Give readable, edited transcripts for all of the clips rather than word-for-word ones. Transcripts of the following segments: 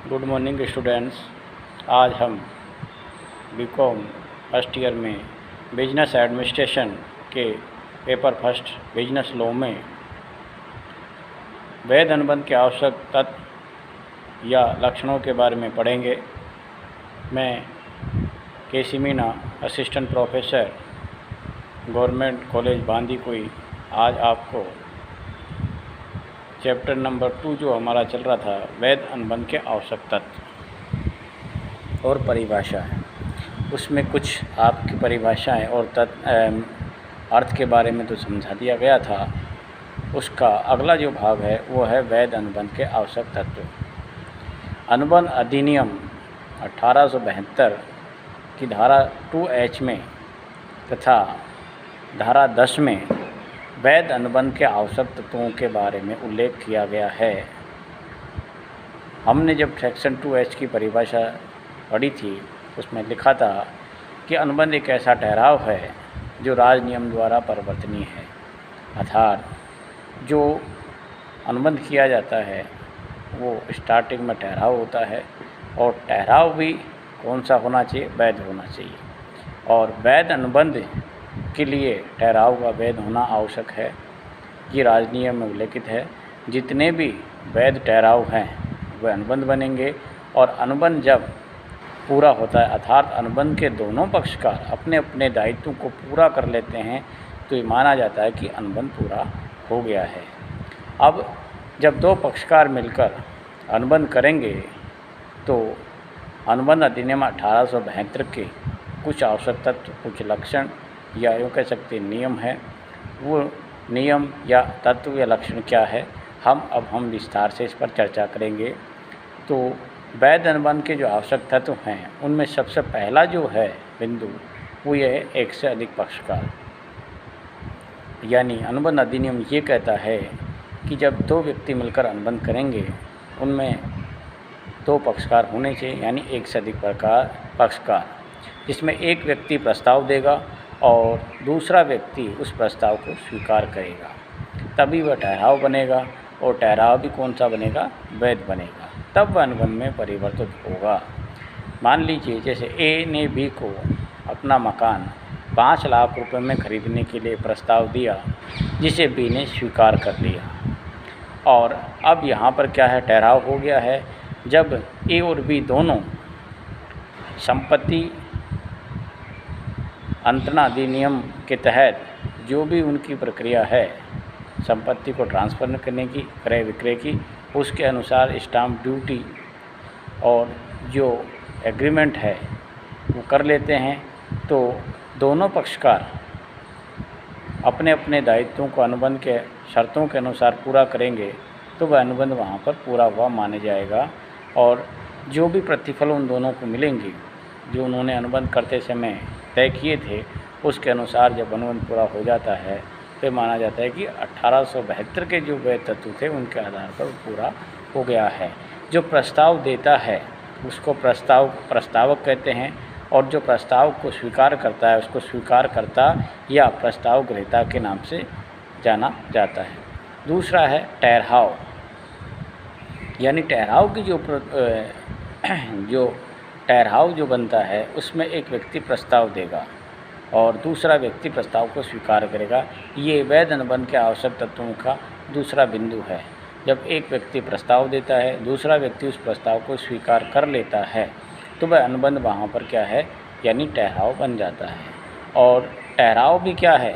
Good morning students. आज हम BCom first year में बिजनेस एडमिनिस्ट्रेशन के पेपर फर्स्ट बिजनेस लॉ में वैध अनुबंध के आवश्यक तत्व या लक्षणों के बारे में पढ़ेंगे। मैं KC. Meena, assistant professor, government college Bandikui, आज आपको चैप्टर नंबर 2 जो हमारा चल रहा था, वैध अनुबंध के आवश्यक तत्व और परिभाषा है, उसमें कुछ आपकी परिभाषाएं और अर्थ के बारे में तो समझा दिया गया था। उसका अगला जो भाग है वो है वैध अनुबंध के आवश्यक तत्व। अनुबंध अधिनियम 1872 की धारा 2H में तथा धारा 10 में वैध अनुबंध के आवश्यक तत्वों के बारे में उल्लेख किया गया है। हमने जब सेक्शन 2H की परिभाषा पढ़ी थी, उसमें लिखा था कि अनुबंध एक ऐसा ठहराव है जो राज नियम द्वारा परिवर्तनीय है। अर्थात जो अनुबंध किया जाता है वो स्टार्टिंग में ठहराव होता है, और ठहराव भी कौन सा होना चाहिए? वैध होना चाहिए। और वैध अनुबंध के लिए ठहराव का वैध होना आवश्यक है। ये राज नियम में उल्लेखित है। जितने भी वैध ठहराव हैं वह अनुबंध बनेंगे, और अनुबंध जब पूरा होता है, अर्थात अनुबंध के दोनों पक्षकार अपने अपने दायित्वों को पूरा कर लेते हैं, तो ये माना जाता है कि अनुबंध पूरा हो गया है। अब जब दो पक्षकार मिलकर अनुबंध करेंगे तो अनुबंध अधिनियम 1872 के कुछ आवश्यक तत्व, कुछ लक्षण या यूँ कह सकते हैं नियम है। वो नियम या तत्व या लक्षण क्या है, हम विस्तार से इस पर चर्चा करेंगे। तो वैध अनुबंध के जो आवश्यक तत्व हैं उनमें सबसे पहला जो है बिंदु वो ये है एक से अधिक पक्षकार। यानी अनुबंध अधिनियम ये कहता है कि जब दो व्यक्ति मिलकर अनुबंध करेंगे उनमें दो पक्षकार होने चाहिए, यानी एक से अधिक पक्षकार, जिसमें एक व्यक्ति प्रस्ताव देगा और दूसरा व्यक्ति उस प्रस्ताव को स्वीकार करेगा, तभी वह ठहराव बनेगा। और ठहराव भी कौन सा बनेगा? वैध बनेगा, तब वह अनुबंध में परिवर्तित होगा। मान लीजिए जैसे ए ने बी को अपना मकान 5 लाख रुपए में खरीदने के लिए प्रस्ताव दिया, जिसे बी ने स्वीकार कर लिया। और अब यहाँ पर क्या है? ठहराव हो गया है। जब ए और बी दोनों संपत्ति अंतरण अधिनियम के तहत जो भी उनकी प्रक्रिया है संपत्ति को ट्रांसफ़र करने की, क्रय विक्रय की, उसके अनुसार स्टाम्प ड्यूटी और जो एग्रीमेंट है वो कर लेते हैं, तो दोनों पक्षकार अपने अपने दायित्वों को अनुबंध के शर्तों के अनुसार पूरा करेंगे, तो वह अनुबंध वहाँ पर पूरा हुआ माना जाएगा। और जो भी प्रतिफल उन दोनों को मिलेंगे, जो उन्होंने अनुबंध करते समय तय किए थे, उसके अनुसार जब अनुबंध पूरा हो जाता है तो माना जाता है कि 1872 के जो वैध तत्व थे उनके आधार पर पूरा हो गया है। जो प्रस्ताव देता है उसको प्रस्तावक कहते हैं, और जो प्रस्ताव को स्वीकार करता है उसको स्वीकारकर्ता या प्रस्ताव ग्रहीता के नाम से जाना जाता है। दूसरा है ठहराव। यानी ठहराव की जो ठहराव जो बनता है उसमें एक व्यक्ति प्रस्ताव देगा और दूसरा व्यक्ति प्रस्ताव को स्वीकार करेगा। ये वैध अनुबंध के आवश्यक तत्वों का दूसरा बिंदु है। जब एक व्यक्ति प्रस्ताव देता है, दूसरा व्यक्ति उस प्रस्ताव को स्वीकार कर लेता है, तो वह अनुबंध वहाँ पर क्या है? यानी ठहराव बन जाता है। और ठहराव भी क्या है?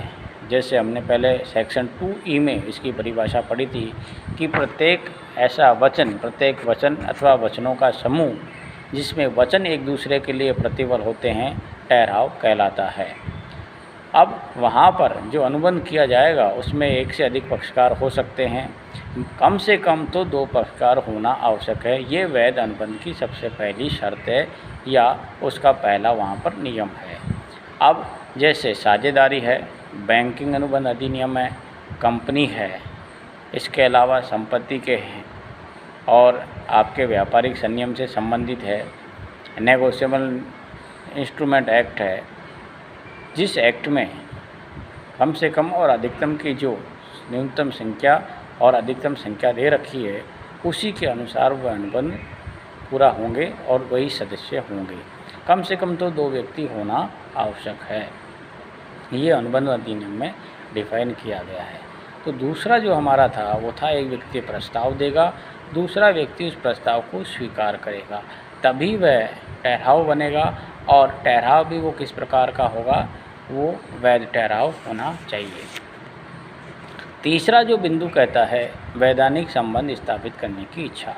जैसे हमने पहले सेक्शन 2E में इसकी परिभाषा पढ़ी थी कि प्रत्येक वचन अथवा वचनों का समूह जिसमें वचन एक दूसरे के लिए प्रतिबल होते हैं, ठहराव कहलाता है। अब वहाँ पर जो अनुबंध किया जाएगा उसमें एक से अधिक पक्षकार हो सकते हैं, कम से कम तो 2 पक्षकार होना आवश्यक है। ये वैध अनुबंध की सबसे पहली शर्त है या उसका पहला वहाँ पर नियम है। अब जैसे साझेदारी है, बैंकिंग अनुबंध अधिनियम है, कंपनी है, इसके अलावा संपत्ति के हैं और आपके व्यापारिक संयम से संबंधित है, नेगोशिएबल इंस्ट्रूमेंट एक्ट है, जिस एक्ट में कम से कम और अधिकतम की जो न्यूनतम संख्या और अधिकतम संख्या दे रखी है, उसी के अनुसार वह अनुबंध पूरा होंगे और वही सदस्य होंगे। कम से कम तो 2 व्यक्ति होना आवश्यक है। ये अनुबंध अधिनियम में डिफाइन किया गया है। तो दूसरा जो हमारा था वो था एक व्यक्ति प्रस्ताव देगा, दूसरा व्यक्ति उस प्रस्ताव को स्वीकार करेगा, तभी वह ठहराव बनेगा। और ठहराव भी वो किस प्रकार का होगा, वो वैध ठहराव होना चाहिए। तीसरा जो बिंदु कहता है वैधानिक संबंध स्थापित करने की इच्छा।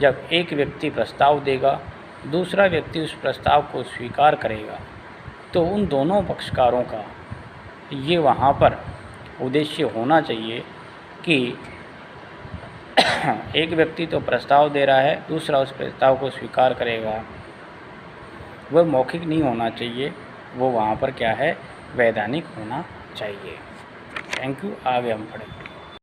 जब एक व्यक्ति प्रस्ताव देगा, दूसरा व्यक्ति उस प्रस्ताव को स्वीकार करेगा, तो उन दोनों पक्षकारों का ये वहाँ पर उद्देश्य होना चाहिए कि एक व्यक्ति तो प्रस्ताव दे रहा है, दूसरा उस प्रस्ताव को स्वीकार करेगा। वह मौखिक नहीं होना चाहिए, वो वहाँ पर क्या है, वैधानिक होना चाहिए। Thank you. आगे हम पढ़ेंगे।